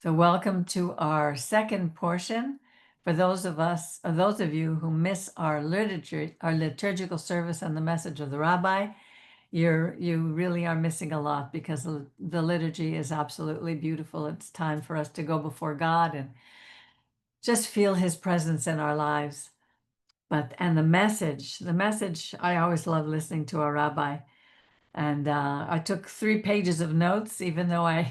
So welcome to our second portion. For those of you who miss our liturgical service and the message of the Rabbi, you really are missing a lot because the liturgy is absolutely beautiful. It's time for us to go before God and just feel His presence in our lives. And the message, I always love listening to a rabbi. And I took 3 pages of notes, even though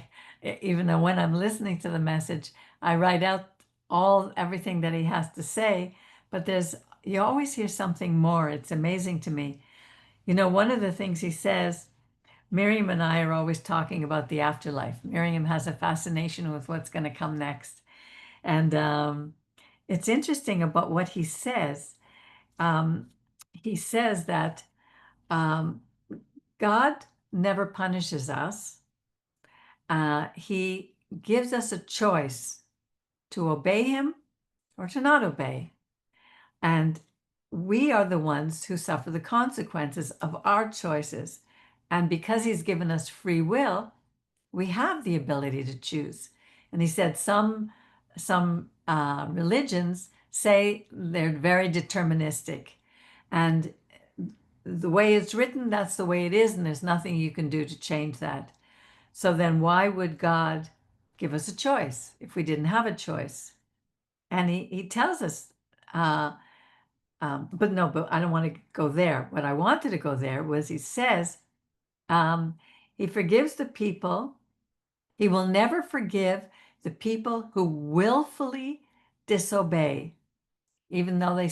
when I'm listening to the message, I write out everything that he has to say. But you always hear something more. It's amazing to me. One of the things he says, Miriam and I are always talking about the afterlife. Miriam has a fascination with what's going to come next. And it's interesting about what he says. Um, he says that um, God never punishes us. He gives us a choice to obey him or to not obey. And we are the ones who suffer the consequences of our choices. And because he's given us free will, we have the ability to choose. And he said some religions say they're very deterministic. And the way it's written, that's the way it is, and there's nothing you can do to change that. So then why would God give us a choice if we didn't have a choice? And he tells us, but I don't want to go there. What I wanted to go there was he says, he forgives the people. He will never forgive the people who willfully disobey, even though they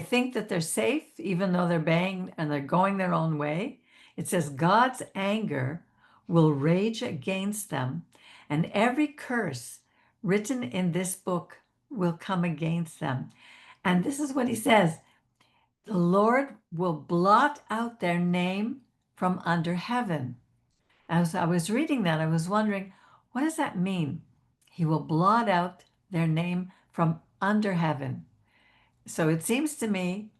think that they're safe, even though they're obeying and they're going their own way. It says God's anger will rage against them, and every curse written in this book will come against them. And this is what he says: the Lord will blot out their name from under heaven. As I was reading that, I was wondering, what does that mean? He will blot out their name from under heaven. So it seems to me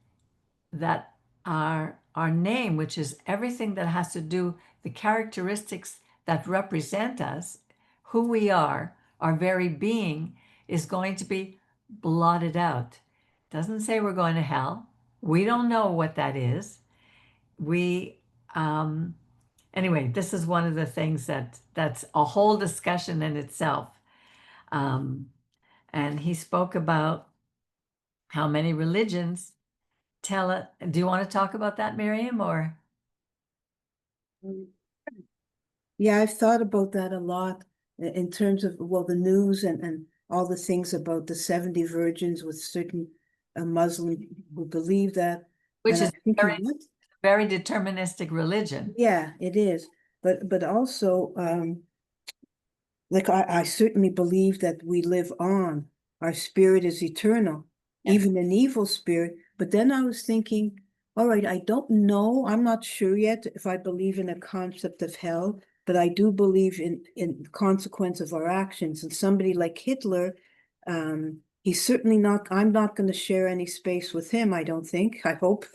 that our name, which is everything that has to do, the characteristics that represent us, who we are, our very being, is going to be blotted out. Doesn't say we're going to hell. We don't know what that is. We Anyway, this is one of the things that's a whole discussion in itself. Um, and he spoke about how many religions tell it. Do you want to talk about that, Miriam, or? Mm. Yeah, I've thought about that a lot in terms of, well, the news and all the things about the 70 virgins with certain Muslim who believe that. Which And I'm is thinking, what? very deterministic religion. Yeah, it is. But also, like I certainly believe that we live on. Our spirit is eternal, Yes. even an evil spirit. But then I was thinking, all right, I don't know. I'm not sure yet if I believe in a concept of hell, but I do believe in consequence of our actions. And somebody like Hitler, he's certainly not, I'm not going to share any space with him, I don't think, I hope.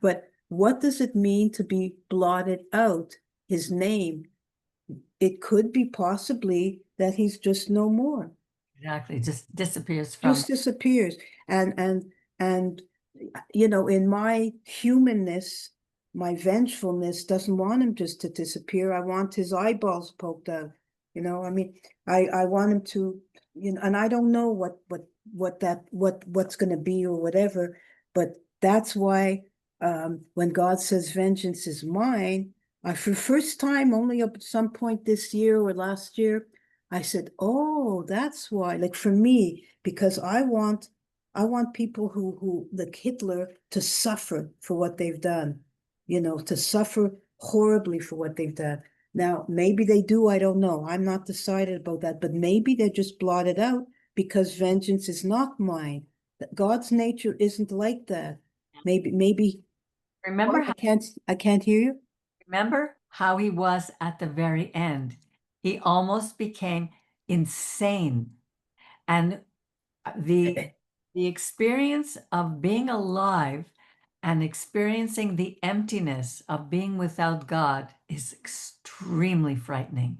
But what does it mean to be blotted out, his name? It could be possibly that he's just no more, Exactly. Just disappears from. just disappears. And in my humanness, my vengefulness doesn't want him just to disappear. I want his eyeballs poked out. I mean, I want him to, and I don't know what's going to be or whatever, but that's why when God says vengeance is mine, for the first time, only at some point this year or last year, I said, "Oh, that's why." Like for me, because I want people who like Hitler to suffer for what they've done, to suffer horribly for what they've done. Now, maybe they do, I don't know. I'm not decided about that, but maybe they're just blotted out because vengeance is not mine. God's nature isn't like that. Maybe Remember what? how, I can't hear you. remember how he was at the very end. He almost became insane. And the the experience of being alive and experiencing the emptiness of being without God is extremely frightening.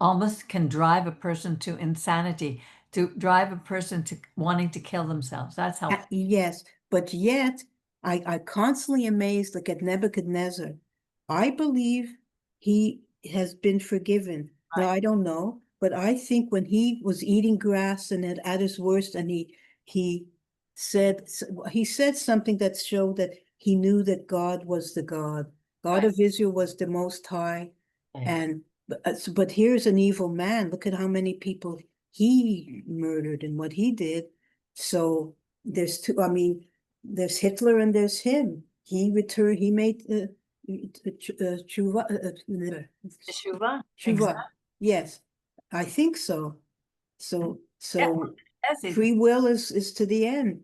almost can drive a person to insanity, to drive a person to wanting to kill themselves. That's how. Yes, but yet I constantly amazed, like at Nebuchadnezzar. I believe he has been forgiven. Now I don't know, but I think when he was eating grass and at his worst, and he said he said something that showed that he knew that God was the God. God Right. of Israel was the Most High, Okay. and but here's an evil man. Look at how many people he murdered and what he did. So there's two, I mean, there's Hitler and there's him. He returned, he made tshuva, Teshuvah. tshuva. Yes, I think so. And So, yeah, so it says free will is to the end.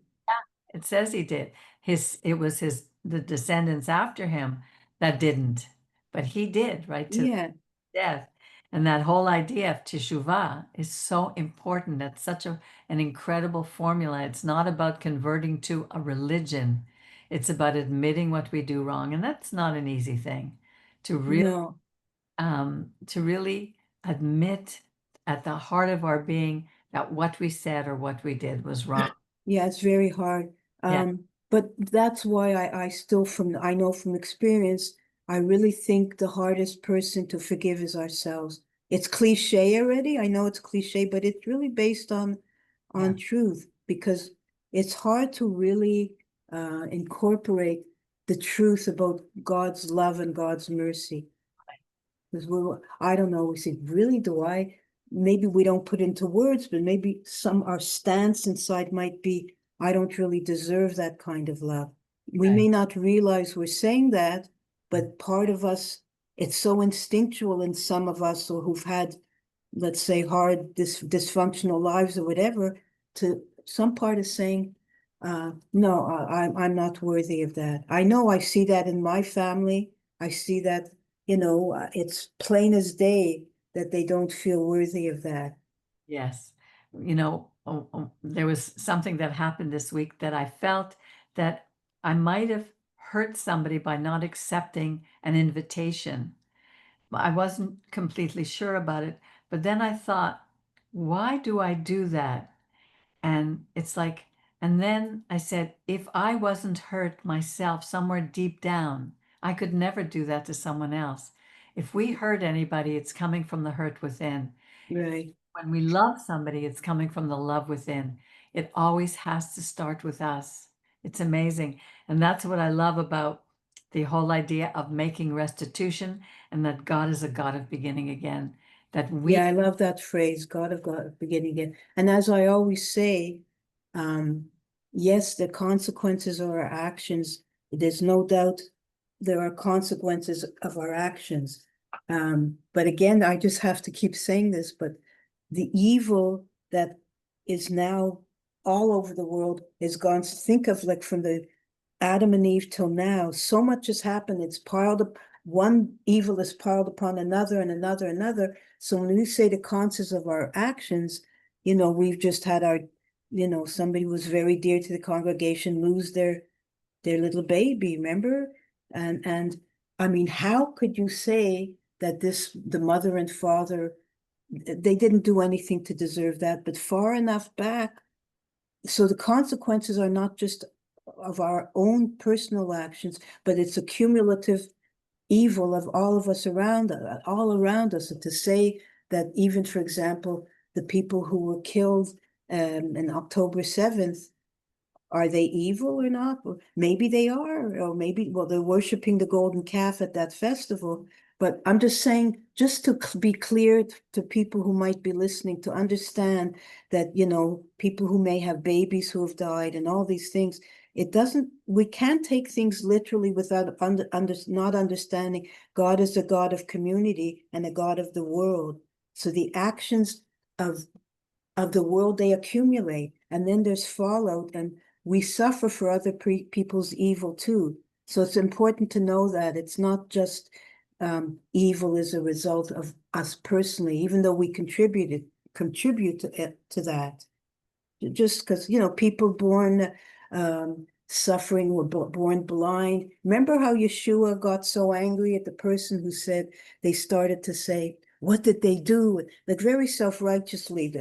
it says he did. It was the descendants after him that didn't, but he did right to Yeah, death. And that whole idea of teshuvah is so important. That's such an incredible formula. It's not about converting to a religion. It's about admitting what we do wrong. And that's not an easy thing to no. really admit at the heart of our being that what we said or what we did was wrong. Yeah, it's very hard. Yeah. But that's why I still I know from experience, I really think the hardest person to forgive is ourselves. It's cliche already. I know it's cliche, but it's really based Yeah. on truth because it's hard to really incorporate the truth about God's love and God's mercy. Because I don't know, we say, really, do I? Maybe we don't put into words, but maybe our stance inside might be, I don't really deserve that kind of love. We Right. may not realize we're saying that, but part of us, it's so instinctual in some of us or who've had, let's say, hard dysfunctional lives or whatever, to some part is saying, no, I'm not worthy of that. I know I see that in my family. I see that, it's plain as day that they don't feel worthy of that. Yes. There was something that happened this week that I felt that I might have hurt somebody by not accepting an invitation. I wasn't completely sure about it, but then I thought, why do I do that? And it's like, and then I said, if I wasn't hurt myself somewhere deep down, I could never do that to someone else. If we hurt anybody, it's coming from the hurt within. Right. When we love somebody, it's coming from the love within. It always has to start with us. It's amazing. And that's what I love about the whole idea of making restitution and that God is a God of beginning again. That we, Yeah, I love that phrase, God of God, beginning again. And as I always say, yes, the consequences of our actions, there's no doubt there are consequences of our actions. But again, I just have to keep saying this, but the evil that is now all over the world is gone. Think of like from the Adam and Eve till now, so much has happened. It's piled up. One evil is piled upon another and another, another. So when we say the consequences of our actions, we've just had somebody who was very dear to the congregation lose their little baby, remember? And I mean, how could you say that the mother and father, they didn't do anything to deserve that, but far enough back so the consequences are not just of our own personal actions, but it's a cumulative evil of all of us all around us. And to say that even, for example, the people who were killed on October 7th, are they evil or not? Well, maybe they are, or maybe, well, they're worshiping the golden calf at that festival. But I'm just saying, just to be clear to people who might be listening, to understand that, people who may have babies who have died and all these things, we can't take things literally without not understanding God is a God of community and a God of the world. So the actions of the world, they accumulate, and then there's fallout, and we suffer for other people's evil too. So it's important to know that it's not just evil as a result of us personally, even though we contribute to that. Just because, people born suffering, were born blind. Remember how Yeshua got so angry at the person who said, they started to say, what did they do? Like very self-righteously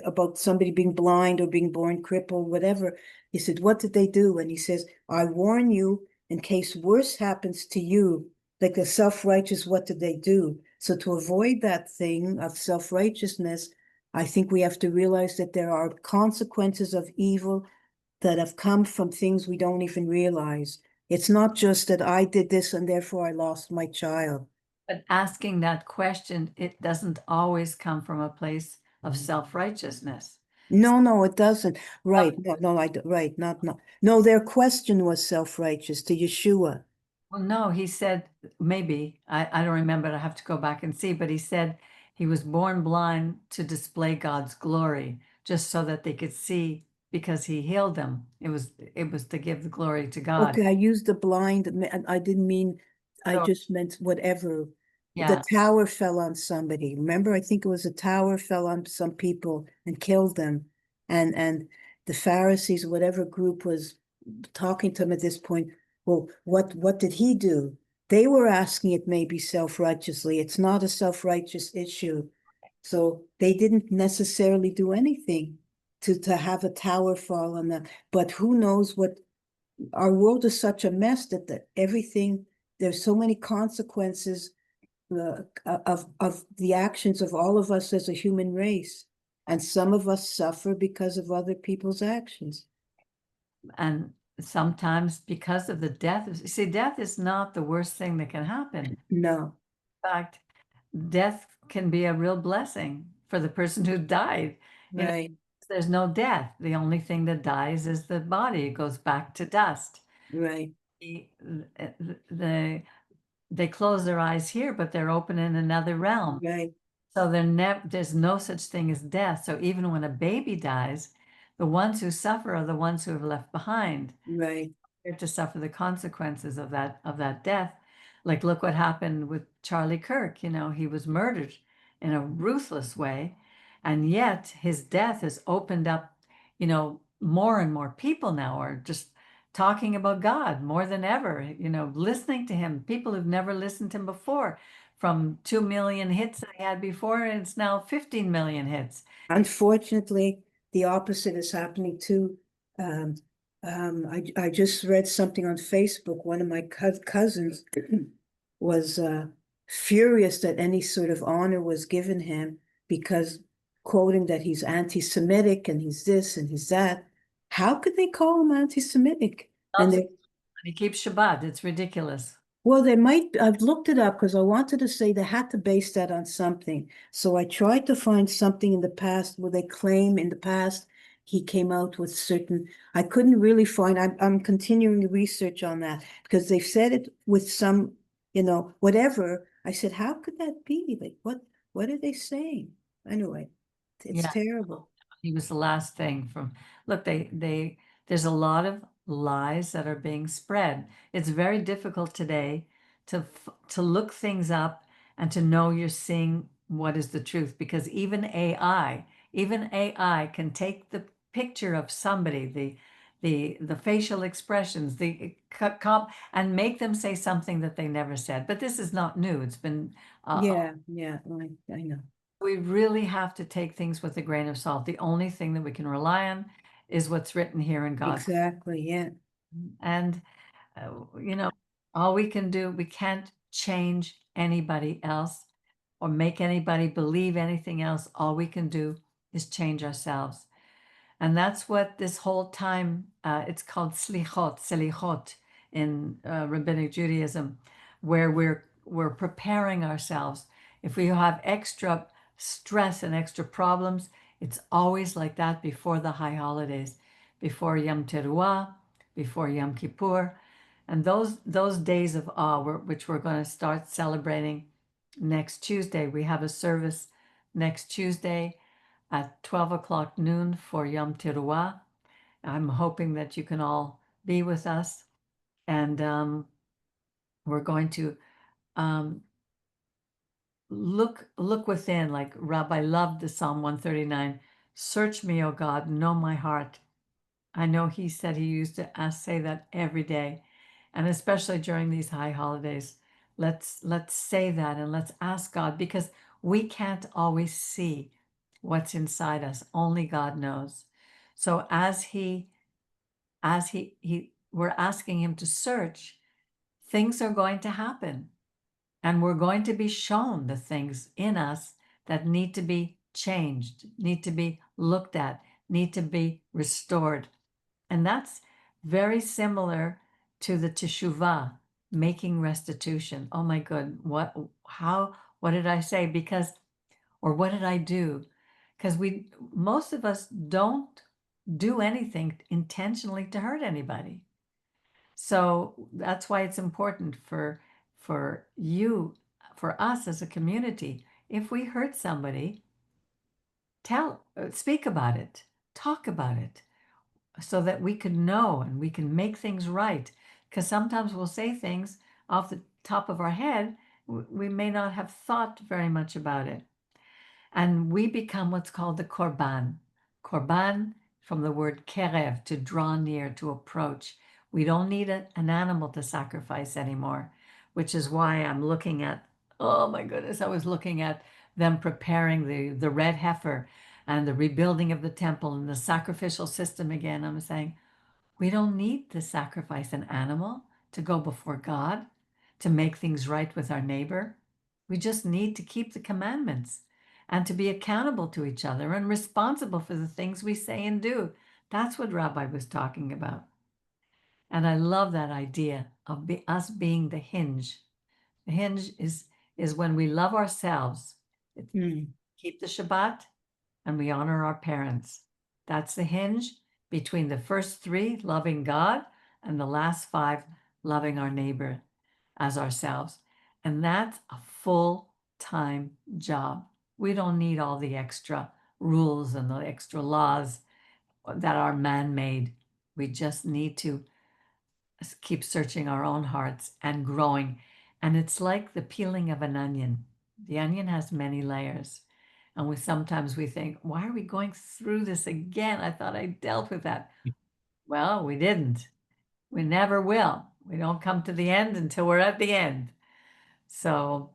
about somebody being blind or being born crippled, whatever. He said, what did they do? And he says, I warn you, in case worse happens to you, like the self-righteous, what did they do? So to avoid that thing of self-righteousness, I think we have to realize that there are consequences of evil that have come from things we don't even realize. It's not just that I did this and therefore I lost my child. But asking that question, it doesn't always come from a place of self-righteousness. No, no, it doesn't. Right. No, no, right. Not. No, their question was self-righteous to Yeshua. Well, no, he said, maybe, I don't remember, I have to go back and see, but he said he was born blind to display God's glory, just so that they could see because he healed them. It was to give the glory to God. Okay, I used the blind, and I didn't mean, I So, just meant whatever. The yeah, tower fell on somebody. Remember, I think it was a tower fell on some people and killed them. And the Pharisees, whatever group was talking to him at this point, well, what did he do? They were asking it maybe self-righteously. It's not a self-righteous issue. So they didn't necessarily do anything to have a tower fall on them. But who knows what our world is such a mess that everything, there's so many consequences of the actions of all of us as a human race. And some of us suffer because of other people's actions. and sometimes because of the death, see, death is not the worst thing that can happen. No, In fact, death can be a real blessing for the person who died. You know, right, there's no death. The only thing that dies is the body. It goes back to dust. right, The, the, they close their eyes here, but they're open in another realm. right, So there's no such thing as death. So even when a baby dies, the ones who suffer are the ones who have left behind right, to suffer the consequences of that death. Like look what happened with Charlie Kirk. He was murdered in a ruthless way, and yet his death has opened up. More and more people now are just talking about God more than ever. Listening to him. People who've never listened to him before. From 2 million hits that he had before, and it's now 15 million hits. unfortunately, the opposite is happening too. I just read something on Facebook. One of my cousins was furious that any sort of honor was given him because quoting that he's anti-Semitic and he's this and he's that. How could they call him anti-Semitic? And Also, they, he keeps Shabbat. It's ridiculous. well, they might, I've looked it up because I wanted to say they had to base that on something. So I tried to find something in the past where they claim in the past he came out with certain, I couldn't really find, I'm continuing the research on that because they've said it with some, whatever. I said, how could that be? Like, what are they saying? Anyway, it's Yeah. terrible. He was the last thing from, look, there's a lot of lies that are being spread. It's very difficult today to look things up and to know you're seeing what is the truth, because even AI can take the picture of somebody, the facial expressions, and make them say something that they never said. But this is not new. It's been Yeah, yeah, I know. we really have to take things with a grain of salt. The only thing that we can rely on is what's written here in God's. Exactly, yeah. And, uh, you know, all we can do, we can't change anybody else or make anybody believe anything else. All we can do is change ourselves. And that's what this whole time, it's called selichot in Rabbinic Judaism, where we're preparing ourselves. If we have extra stress and extra problems, it's always like that before the high holidays, before Yom Teruah, before Yom Kippur, and those days of awe, which we're going to start celebrating next Tuesday. We have a service next Tuesday at 12 o'clock noon for Yom Teruah. I'm hoping that you can all be with us. And we're going to um, look within, like Rabbi loved the Psalm 139. Search me, O God, know my heart. I know he said he used to say that every day, and especially during these high holidays. Let's say that and let's ask God, because we can't always see what's inside us. Only God knows. So as he we're asking him to search, things are going to happen, and we're going to be shown the things in us that need to be changed, need to be looked at, need to be restored. And that's very similar to the teshuvah, making restitution. Oh my God, what did I say? Because, or what did I do? Because most of us don't do anything intentionally to hurt anybody. So that's why it's important for you, for us as a community. If we hurt somebody, speak about it, talk about it, so that we can know and we can make things right. Because sometimes we'll say things off the top of our head, we may not have thought very much about it. And we become what's called the korban. Korban, from the word kerev, to draw near, to approach. We don't need an animal to sacrifice anymore, which is why I'm looking at, oh my goodness, I was looking at them preparing the red heifer and the rebuilding of the temple and the sacrificial system again. I'm saying, we don't need to sacrifice an animal to go before God, to make things right with our neighbor. We just need to keep the commandments and to be accountable to each other and responsible for the things we say and do. That's what Rabbi was talking about. And I love that idea of us being the hinge. The hinge is when we love ourselves, keep the Shabbat, and we honor our parents. That's the hinge between the first three, loving God, and the last five, loving our neighbor as ourselves. And that's a full-time job. We don't need all the extra rules and the extra laws that are man-made. We just need to keep searching our own hearts and growing. And it's like the peeling of an onion. The onion has many layers. And sometimes we think, why are we going through this again? I thought I dealt with that. Well, we didn't. We never will. We don't come to the end until we're at the end. So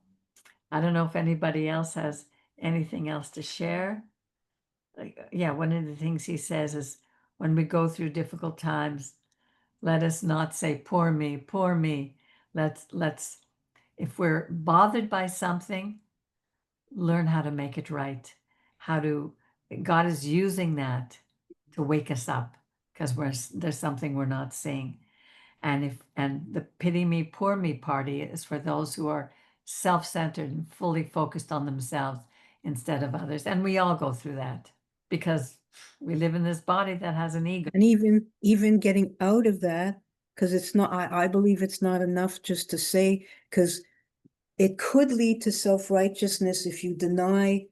I don't know if anybody else has anything else to share. Yeah, one of the things he says is, when we go through difficult times, let us not say, poor me, poor me. Let's, if we're bothered by something, learn how to make it right. God is using that to wake us up, because there's something we're not seeing. And the pity me, poor me party is for those who are self-centered and fully focused on themselves instead of others. And we all go through that because we live in this body that has an ego. And even getting out of that, because it's not, I believe it's not enough just to say, because it could lead to self-righteousness if you deny,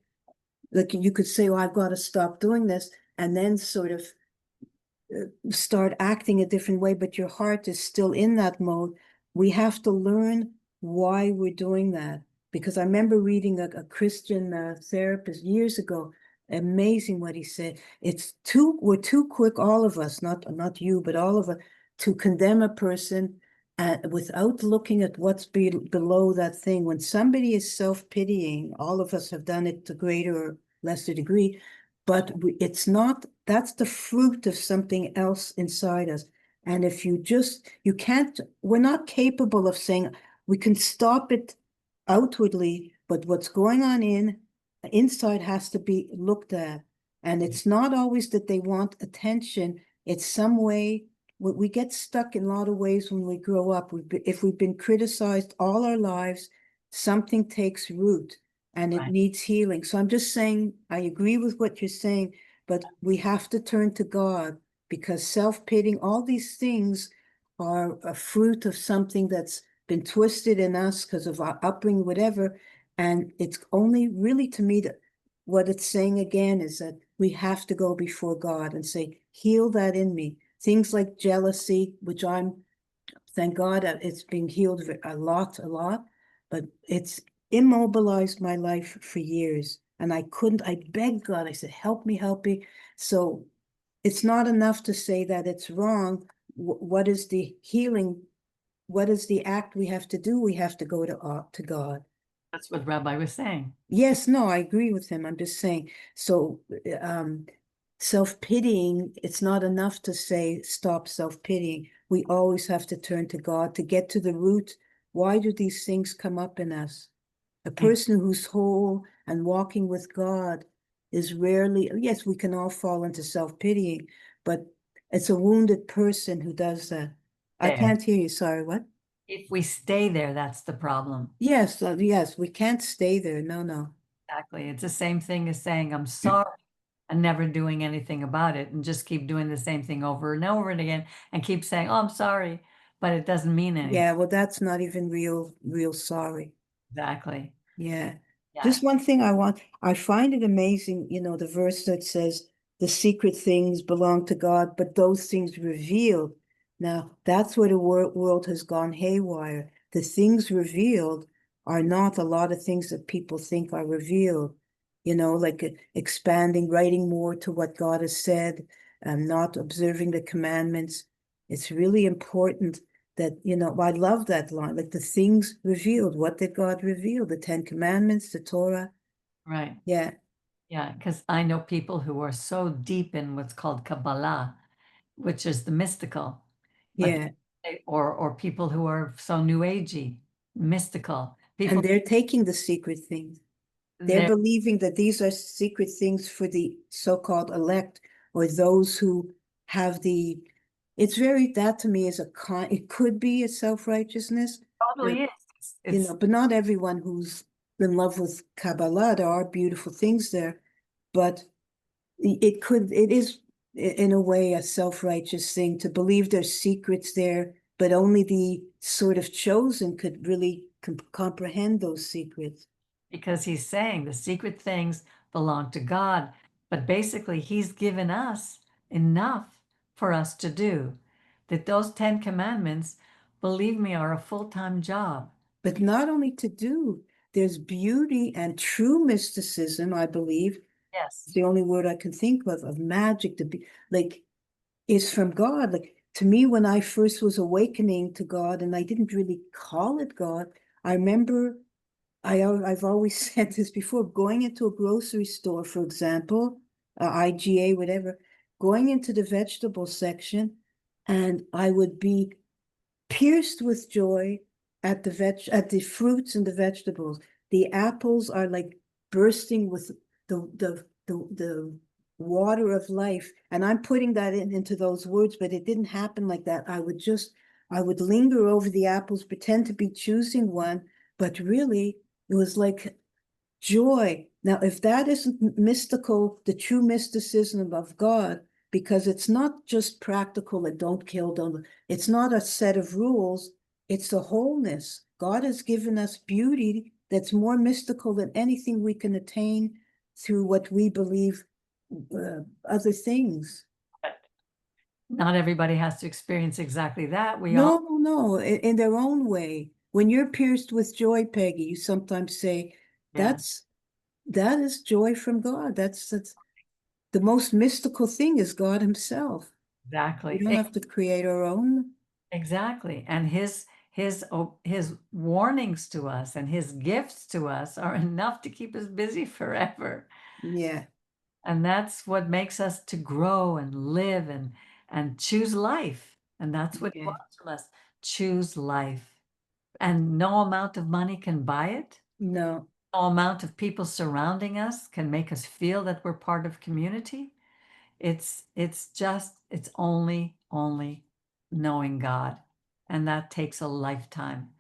like you could say, well, I've got to stop doing this, and then sort of start acting a different way, but your heart is still in that mode. We have to learn why we're doing that. Because I remember reading a Christian therapist years ago, amazing what he said. We're too quick, all of us, not you, but all of us, to condemn a person without looking at what's below that thing. When somebody is self-pitying, all of us have done it to greater or lesser degree, but it's not, that's the fruit of something else inside us. And if you can't, we're not capable of saying, we can stop it outwardly, but what's going on inside has to be looked at. And it's not always that they want attention. It's some way, we get stuck in a lot of ways when we grow up. If we've been criticized all our lives, something takes root and it needs healing. So I'm just saying, I agree with what you're saying, but we have to turn to God, because self-pitying, all these things are a fruit of something that's been twisted in us because of our upbringing, whatever. And it's only really, to me, that what it's saying again is that we have to go before God and say, heal that in me. Things like jealousy, which thank God it's being healed a lot, but it's immobilized my life for years. And I begged God, I said, help me. So it's not enough to say that it's wrong. What is the healing? What is the act we have to do? We have to go to God. That's what Rabbi was saying. Yes, no, I agree with him. I'm just saying. So, self-pitying, it's not enough to say stop self-pitying. We always have to turn to God to get to the root. Why do these things come up in us? A person who's whole and walking with God is rarely, yes, we can all fall into self-pitying, but it's a wounded person who does that. I There. can't hear you. Sorry, what? If we stay there, that's the problem. Yes, yes, we can't stay there. No, no. Exactly. It's the same thing as saying, I'm sorry, and never doing anything about it and just keep doing the same thing over and over and again and keep saying, oh, I'm sorry, but it doesn't mean anything. Yeah, well, that's not even real sorry. Exactly. Yeah. Yeah. Just one thing I find it amazing, the verse that says the secret things belong to God, but those things revealed. Now, that's where the world has gone haywire. The things revealed are not a lot of things that people think are revealed, like expanding, writing more to what God has said, and not observing the commandments. It's really important that, I love that line, like the things revealed. What did God reveal? The Ten Commandments, the Torah. Right. Yeah, Yeah. Because I know people who are so deep in what's called Kabbalah, which is the mystical, but yeah. or people who are so new agey, mystical. And People they're taking the secret things. They're there believing that these are secret things for the so-called elect or those who have it's that to me is it could be a self-righteousness, uh, probably is. It's but not everyone who's in love with Kabbalah. There are beautiful things there, but it is in a way a self-righteous thing to believe there's secrets there, but only the sort of chosen could really comprehend those secrets. because he's saying the secret things belong to God, but basically he's given us enough for us to do. That those 10 commandments, believe me, are a full-time job. But not only to do, there's beauty and true mysticism, I believe. Yes. It's the only word I can think of magic to be like is from God. Like to me, when I first was awakening to God and I didn't really call it God, I remember I've always said this before, going into a grocery store, for example, IGA, whatever, going into the vegetable section, and I would be pierced with joy at the fruits and the vegetables. The apples are like bursting with the water of life. And I'm putting that into those words, but it didn't happen like that. I would linger over the apples, pretend to be choosing one, but really it was like joy. Now, if that isn't mystical, the true mysticism of God, because it's not just practical and don't kill, don't, it's not a set of rules, it's the wholeness. God has given us beauty that's more mystical than anything we can attain through what we believe other things. But not everybody has to experience exactly that. We all, No, no, no, in their own way. When you're pierced with joy, Peggy, you sometimes say, yeah, that's that is joy from God. That's the most mystical thing is God himself. We exactly. don't have to create our own. Exactly. And his warnings to us and his gifts to us are enough to keep us busy forever. Yeah, And that's what makes us to grow and live and choose life. And that's what he yeah. wants from us. Choose life. And no amount of money can buy it. No, No amount of people surrounding us can make us feel that we're part of community. It's only knowing God. And that takes a lifetime.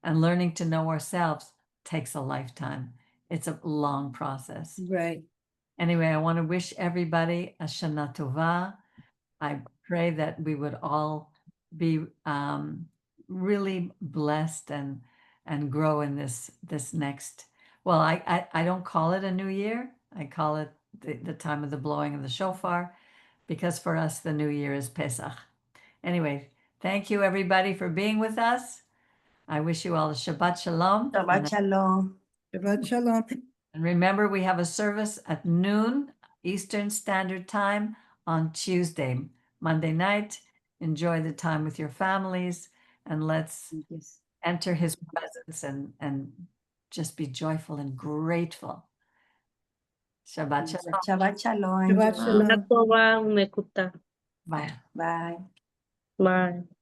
And learning to know ourselves takes a lifetime. It's a long process. right. Anyway, I want to wish everybody a Shana Tova. I pray that we would all be really blessed and grow in this next. Well, I don't call it a new year. I call it the time of the blowing of the shofar, because for us the new year is Pesach. Anyway, thank you everybody for being with us. I wish you all a Shabbat Shalom. Shabbat shalom. Shabbat shalom. And remember, we have a service at noon Eastern Standard Time on Tuesday. Monday night, enjoy the time with your families, and let's Yes. enter his presence and just be joyful and grateful. Shabbat shalom. Shabbat shalom. Shabbat shalom. Una tova, un mekuta. Bye. Bye. Bye.